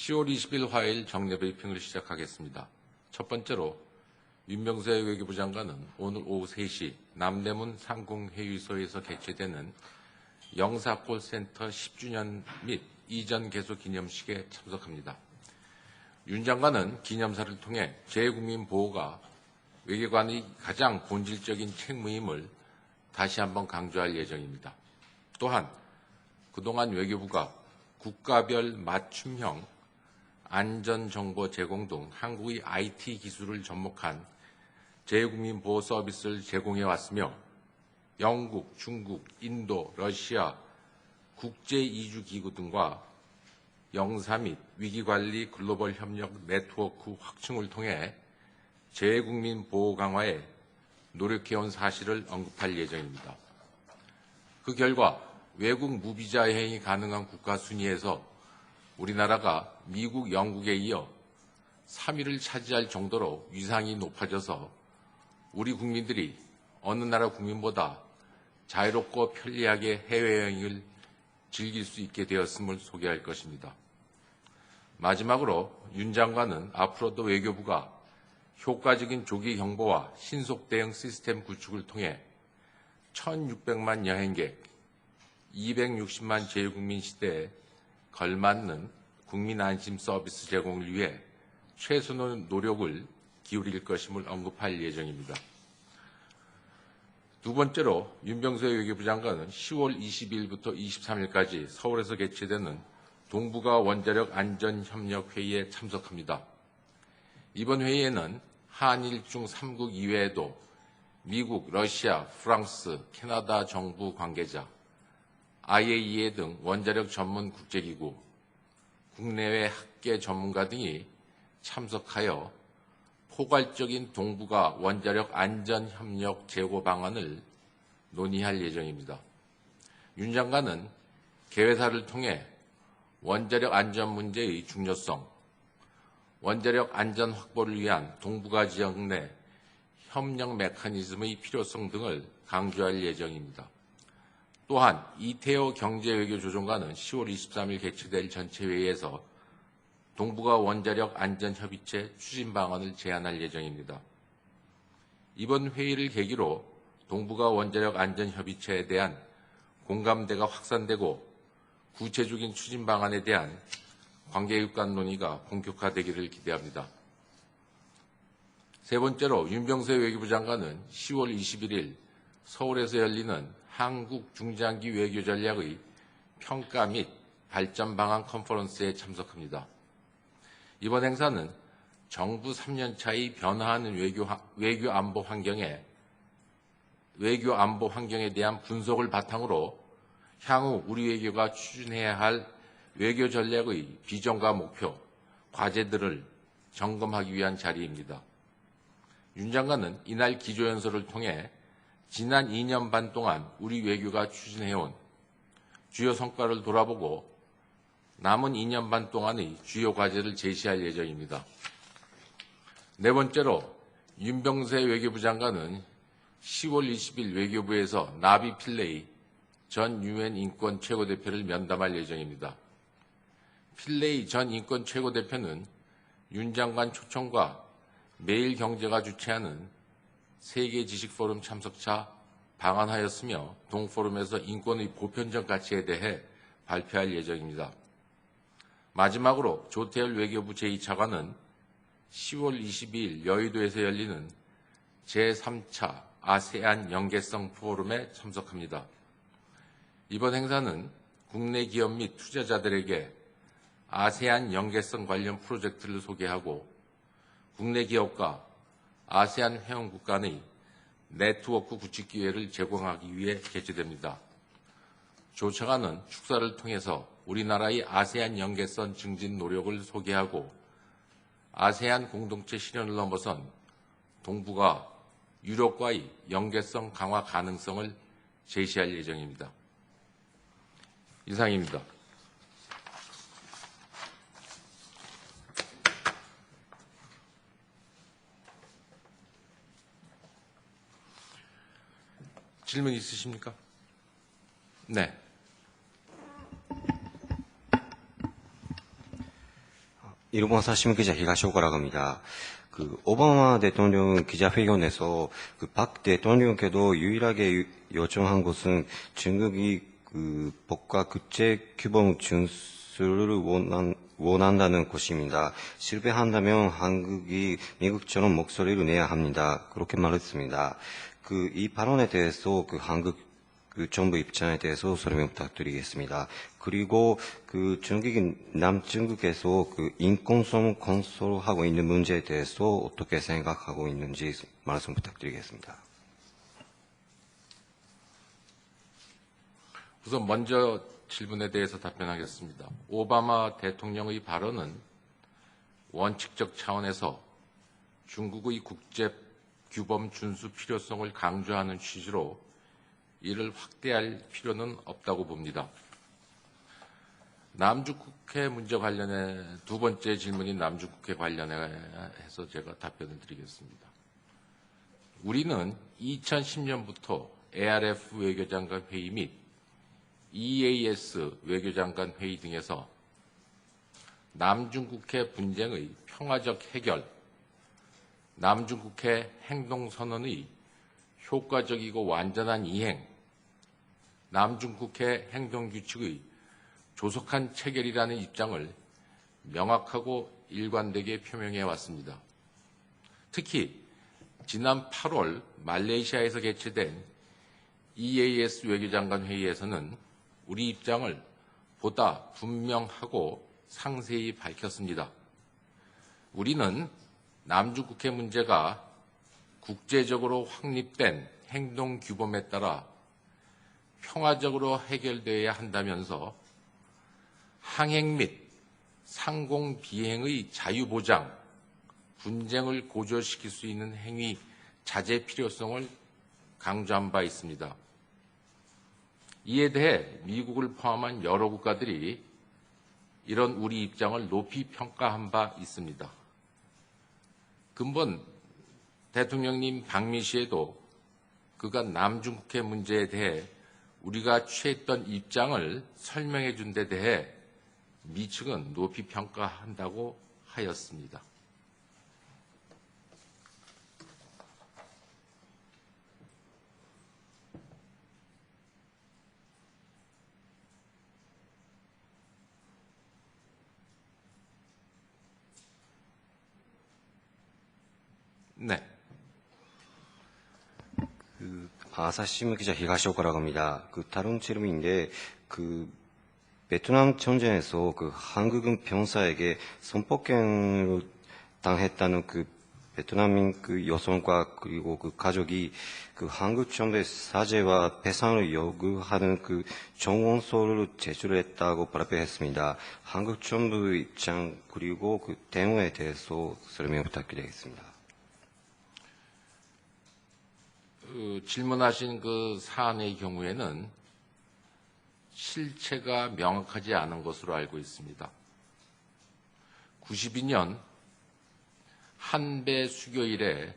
10월 20일 화요일 정례 브리핑을 시작하겠습니다. 첫 번째로 윤병세 외교부 장관은 오늘 오후 3시 남대문 상공회의소에서 개최되는 영사콜센터 10주년 및 이전 개소 기념식에 참석합니다. 윤 장관은 기념사를 통해 재국민 보호가 외교관의 가장 본질적인 책무임을 다시 한번 강조할 예정입니다. 또한 그동안 외교부가 국가별 맞춤형 안전정보 제공 등 한국의 IT 기술을 접목한 재국민 보호 서비스를 제공해 왔으며 영국, 중국, 인도, 러시아, 국제이주기구 등과 영사 및 위기관리 글로벌 협력 네트워크 확충을 통해 재국민 보호 강화에 노력해온 사실을 언급할 예정입니다. 그 결과 외국 무비자 여행이 가능한 국가 순위에서 우리나라가 미국, 영국에 이어 3위를 차지할 정도로 위상이 높아져서 우리 국민들이 어느 나라 국민보다 자유롭고 편리하게 해외여행을 즐길 수 있게 되었음을 소개할 것입니다. 마지막으로 윤 장관은 앞으로도 외교부가 효과적인 조기 경보와 신속 대응 시스템 구축을 통해 1,600만 여행객, 260만 재외국민 시대에 걸맞는 국민 안심 서비스 제공을 위해 최선의 노력을 기울일 것임을 언급할 예정입니다. 두 번째로 윤병세 외교부 장관은 10월 22일부터 23일까지 서울에서 개최되는 동북아 원자력 안전협력 회의에 참석합니다. 이번 회의에는 한일 중 3국 이외에도 미국, 러시아, 프랑스, 캐나다 정부 관계자, IAEA 등 원자력 전문 국제기구, 국내외 학계 전문가 등이 참석하여 포괄적인 동북아 원자력 안전협력 제고 방안을 논의할 예정입니다. 윤 장관은 개회사를 통해 원자력 안전 문제의 중요성, 원자력 안전 확보를 위한 동북아 지역 내 협력 메커니즘의 필요성 등을 강조할 예정입니다. 또한 이태호 경제외교조정관은 10월 23일 개최될 전체 회의에서 동북아 원자력 안전협의체 추진 방안을 제안할 예정입니다. 이번 회의를 계기로 동북아 원자력 안전협의체에 대한 공감대가 확산되고 구체적인 추진 방안에 대한 관계국 간 논의가 본격화되기를 기대합니다. 세 번째로 윤병세 외교부 장관은 10월 21일 서울에서 열리는 한국 중장기 외교 전략의 평가 및 발전 방안 컨퍼런스에 참석합니다. 이번 행사는 정부 3년차의 변화하는 외교 안보 환경에 대한 분석을 바탕으로 향후 우리 외교가 추진해야 할 외교 전략의 비전과 목표, 과제들을 점검하기 위한 자리입니다. 윤 장관은 이날 기조연설을 통해 지난 2년 반 동안 우리 외교가 추진해온 주요 성과를 돌아보고 남은 2년 반 동안의 주요 과제를 제시할 예정입니다. 네 번째로 윤병세 외교부 장관은 10월 20일 외교부에서 나비 필레이 전 유엔 인권 최고대표를 면담할 예정입니다. 필레이 전 인권 최고대표는 윤 장관 초청과 매일경제가 주최하는 세계지식포럼 참석차 방한하였으며 동포럼에서 인권의 보편적 가치에 대해 발표할 예정입니다. 마지막으로 조태열 외교부 제2차관은 10월 22일 여의도에서 열리는 제3차 아세안 연계성 포럼에 참석합니다. 이번 행사는 국내 기업 및 투자자들에게 아세안 연계성 관련 프로젝트를 소개하고 국내 기업과 아세안 회원국 간의 네트워크 구축 기회를 제공하기 위해 개최됩니다. 조 차관은 축사를 통해서 우리나라의 아세안 연계성 증진 노력을 소개하고 아세안 공동체 실현을 넘어선 동북아, 유럽과의 연계성 강화 가능성을 제시할 예정입니다. 이상입니다. 질문 있으십니까? 네. 일본 사시미 기자 히가시오카라고 합니다. 오바마 대통령 기자회견에서 박 대통령께도 유일하게 요청한 것은 중국이 법과 국제 규범 준수를 원한다는 것입니다. 실패한다면 한국이 미국처럼 목소리를 내야 합니다. 그렇게 말했습니다. 이 발언에 대해서 한국 정부 입장에 대해서 설명 부탁드리겠습니다. 그리고 중국이 남중국에서 인권성 건설하고 있는 문제에 대해서 어떻게 생각하고 있는지 말씀 부탁드리겠습니다. 우선 먼저 질문에 대해서 답변하겠습니다. 오바마 대통령의 발언은 원칙적 차원에서 중국의 국제 규범 준수 필요성을 강조하는 취지로 이를 확대할 필요는 없다고 봅니다. 남중국해 문제 관련해 두 번째 질문인 남중국해 관련해서 제가 답변을 드리겠습니다. 우리는 2010년부터 ARF 외교장관 회의 및 EAS 외교장관 회의 등에서 남중국해 분쟁의 평화적 해결, 남중국해 행동선언의 효과적이고 완전한 이행, 남중국해 행동규칙의 조속한 체결이라는 입장을 명확하고 일관되게 표명해 왔습니다. 특히 지난 8월 말레이시아에서 개최된 EAS 외교장관 회의에서는 우리 입장을 보다 분명하고 상세히 밝혔습니다. 우리는 남중국해 문제가 국제적으로 확립된 행동규범에 따라 평화적으로 해결되어야 한다면서 항행 및 상공 비행의 자유보장, 분쟁을 고조시킬 수 있는 행위 자제 필요성을 강조한 바 있습니다. 이에 대해 미국을 포함한 여러 국가들이 이런 우리 입장을 높이 평가한 바 있습니다. 근본 대통령님 방미 시에도 그간 남중국해 문제에 대해 우리가 취했던 입장을 설명해 준 데 대해 미 측은 높이 평가한다고 하였습니다. 네. 아사히신문 기자 히가시오카라고 합니다. 다른 질문인데, 베트남 전쟁에서 한국은 병사에게 성폭행을 당했다는 베트남인 여성과 그리고 가족이 한국 정부의 사죄와 배상을 요구하는 정원서를 제출했다고 발표했습니다. 한국 정부 입장 그리고 대응에 대해서 설명 부탁드리겠습니다. 질문하신 사안의 경우에는 실체가 명확하지 않은 것으로 알고 있습니다. 92년 한배 수교 이래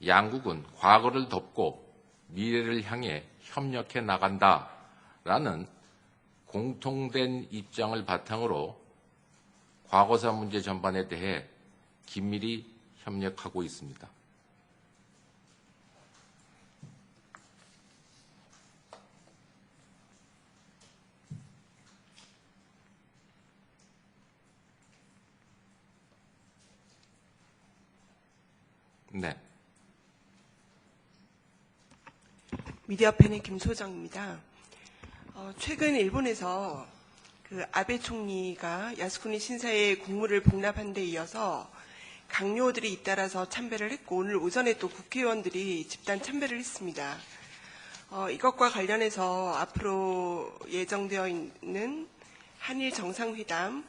양국은 과거를 덮고 미래를 향해 협력해 나간다라는 공통된 입장을 바탕으로 과거사 문제 전반에 대해 긴밀히 협력하고 있습니다. 네. 미디어팬의 김소정입니다. 최근 일본에서 아베 총리가 야스쿠니 신사의 공물을 복납한 데 이어서 강요들이 잇따라서 참배를 했고 오늘 오전에 또 국회의원들이 집단 참배를 했습니다. 이것과 관련해서 앞으로 예정되어 있는 한일 정상회담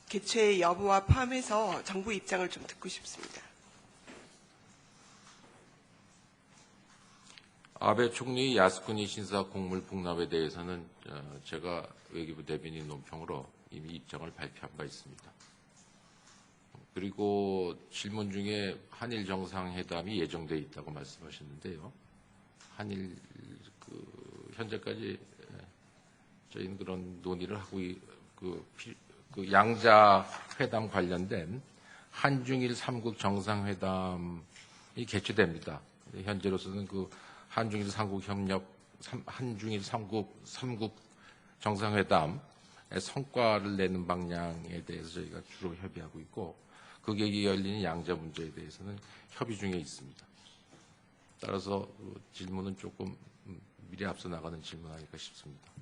개최 여부와 포함해서 정부 입장을 좀 듣고 싶습니다. 아베 총리 야스쿠니 신사 공물 복납에 대해서는 제가 외교부 대변인 논평으로 이미 입장을 발표한 바 있습니다. 그리고 질문 중에 한일 정상회담이 예정되어 있다고 말씀하셨는데요. 한일 현재까지 저희는 그런 논의를 하고 그 양자 회담 관련된 한중일 3국 정상회담이 개최됩니다. 현재로서는 그 한중일 3국 정상회담의 성과를 내는 방향에 대해서 저희가 주로 협의하고 있고, 그 계기에 열리는 양자 문제에 대해서는 협의 중에 있습니다. 따라서 그 질문은 조금 미리 앞서 나가는 질문 아닐까 싶습니다.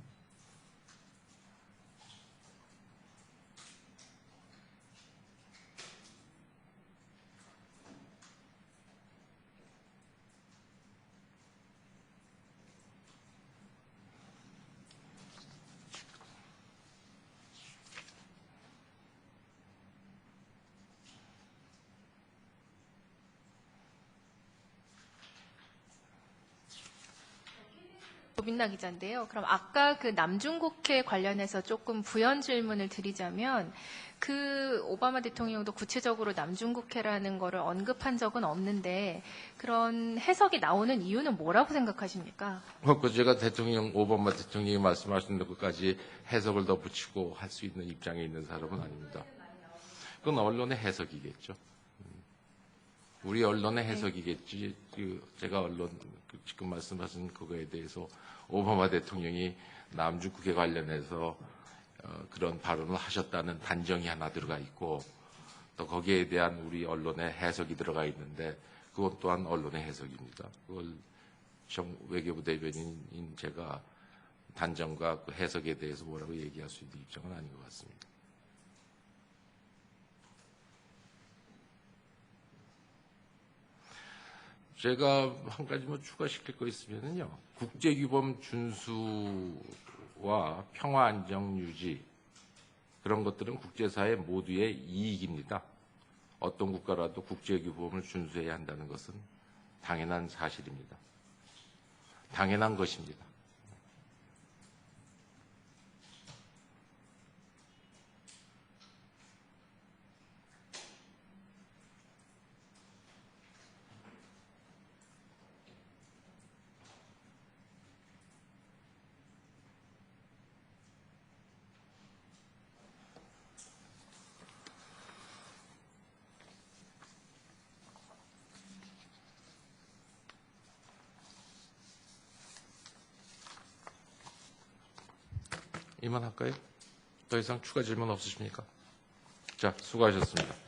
고민나 기자인데요. 그럼 아까 그 남중국해 관련해서 조금 부연 질문을 드리자면, 그 오바마 대통령도 구체적으로 남중국해라는 거를 언급한 적은 없는데 그런 해석이 나오는 이유는 뭐라고 생각하십니까? 그 제가 오바마 대통령이 말씀하신 것까지 해석을 더 붙이고 할 수 있는 입장에 있는 사람은 아닙니다. 그건 언론의 해석이겠죠. 우리 언론의 해석이겠지. 제가 지금 말씀하신 그거에 대해서 오바마 대통령이 남중국해 관련해서 그런 발언을 하셨다는 단정이 하나 들어가 있고, 또 거기에 대한 우리 언론의 해석이 들어가 있는데, 그것 또한 언론의 해석입니다. 그걸 외교부 대변인인 제가 단정과 그 해석에 대해서 뭐라고 얘기할 수 있는 입장은 아닌 것 같습니다. 제가 한 가지만 추가시킬 거 있으면요. 국제규범 준수와 평화 안정 유지, 그런 것들은 국제사회 모두의 이익입니다. 어떤 국가라도 국제규범을 준수해야 한다는 것은 당연한 사실입니다. 당연한 것입니다. 이만할까요? 더 이상 추가 질문 없으십니까? 자, 수고하셨습니다.